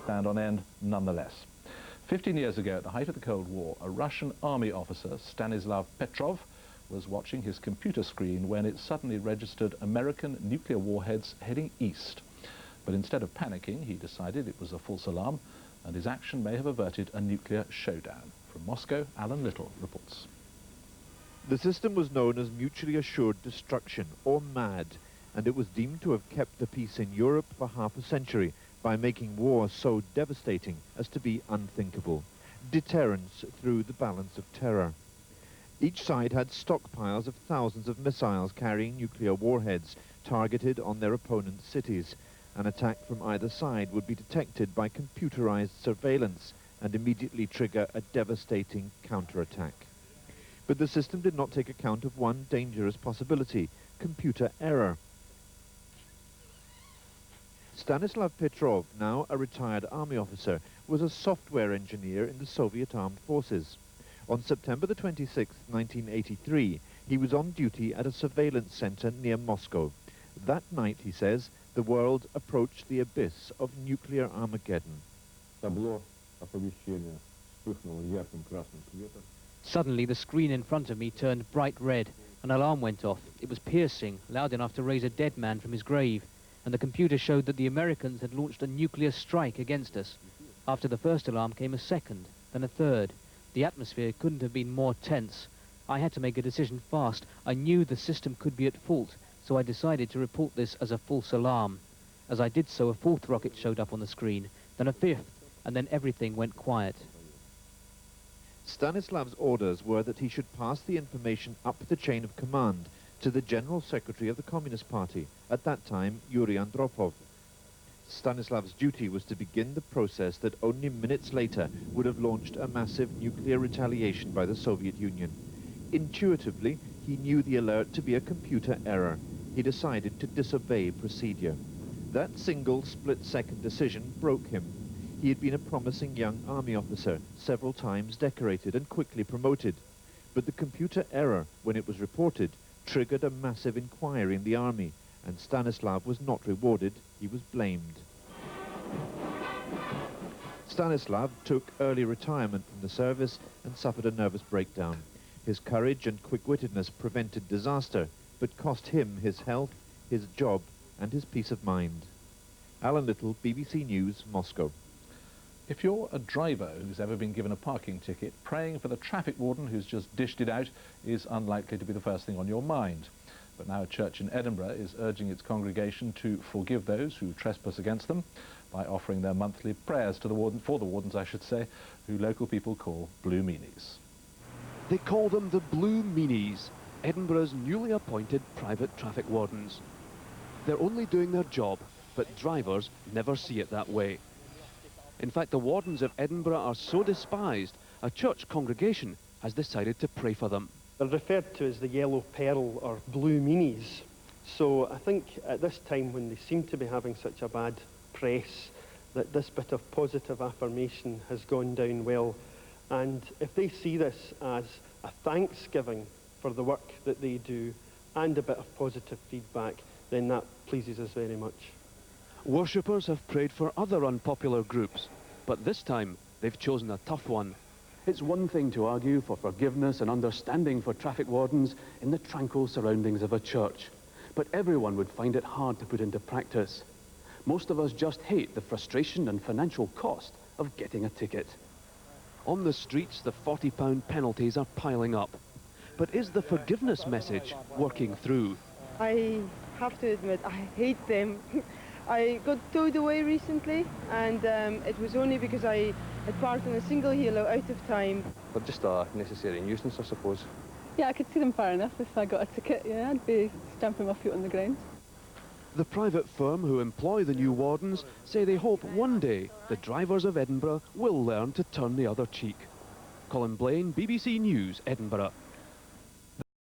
stand on end nonetheless. 15 years ago, at the height of the Cold War, a Russian army officer, Stanislav Petrov, was watching his computer screen when it suddenly registered American nuclear warheads heading east. But instead of panicking, he decided it was a false alarm, and his action may have averted a nuclear showdown. From Moscow, Alan Little reports. The system was known as mutually assured destruction, or MAD, and it was deemed to have kept the peace in Europe for half a century by making war so devastating as to be unthinkable. Deterrence through the balance of terror. Each side had stockpiles of thousands of missiles carrying nuclear warheads targeted on their opponent's cities. An attack from either side would be detected by computerized surveillance and immediately trigger a devastating counterattack. But the system did not take account of one dangerous possibility: computer error. Stanislav Petrov, now a retired army officer, was a software engineer in the Soviet Armed Forces. On September the 26th, 1983, he was on duty at a surveillance center near Moscow. That night, he says, the world approached the abyss of nuclear Armageddon. Suddenly, the screen in front of me turned bright red. An alarm went off. It was piercing, loud enough to raise a dead man from his grave. And the computer showed that the Americans had launched a nuclear strike against us. After the first alarm came a second, then a third. The atmosphere couldn't have been more tense. I had to make a decision fast. I knew the system could be at fault, so I decided to report this as a false alarm. As I did so, a fourth rocket showed up on the screen, then a fifth, and then everything went quiet. Stanislav's orders were that he should pass the information up the chain of command to the General Secretary of the Communist Party, at that time Yuri Andropov. Stanislav's duty was to begin the process that only minutes later would have launched a massive nuclear retaliation by the Soviet Union. Intuitively, he knew the alert to be a computer error. He decided to disobey procedure. That single split-second decision broke him. He had been a promising young army officer, several times decorated and quickly promoted. But the computer error, when it was reported, triggered a massive inquiry in the army, and Stanislav was not rewarded, he was blamed. Stanislav took early retirement from the service and suffered a nervous breakdown. His courage and quick-wittedness prevented disaster, but cost him his health, his job, and his peace of mind. Alan Little, BBC News, Moscow. If you're a driver who's ever been given a parking ticket, praying for the traffic warden who's just dished it out is unlikely to be the first thing on your mind. But now a church in Edinburgh is urging its congregation to forgive those who trespass against them by offering their monthly prayers to the warden, for the wardens, I should say, who local people call Blue Meanies. They call them the Blue Meanies, Edinburgh's newly appointed private traffic wardens. They're only doing their job, but drivers never see it that way. In fact, the wardens of Edinburgh are so despised, a church congregation has decided to pray for them. They're referred to as the Yellow Peril or Blue Meanies. So I think at this time when they seem to be having such a bad press, that this bit of positive affirmation has gone down well. And if they see this as a thanksgiving for the work that they do and a bit of positive feedback, then that pleases us very much. Worshippers have prayed for other unpopular groups, but this time they've chosen a tough one. It's one thing to argue for forgiveness and understanding for traffic wardens in the tranquil surroundings of a church, but everyone would find it hard to put into practice. Most of us just hate the frustration and financial cost of getting a ticket. On the streets, the £40 penalties are piling up. But is the forgiveness message working through? I have to admit, I hate them. I got towed away recently, and it was only because I had parked on a single halo out of time. They're just a necessary nuisance, I suppose. Yeah, I could see them fair enough. If I got a ticket, yeah, I'd be stamping my foot on the ground. The private firm who employ the new wardens say they hope one day the drivers of Edinburgh will learn to turn the other cheek. Colin Blaine, BBC News, Edinburgh.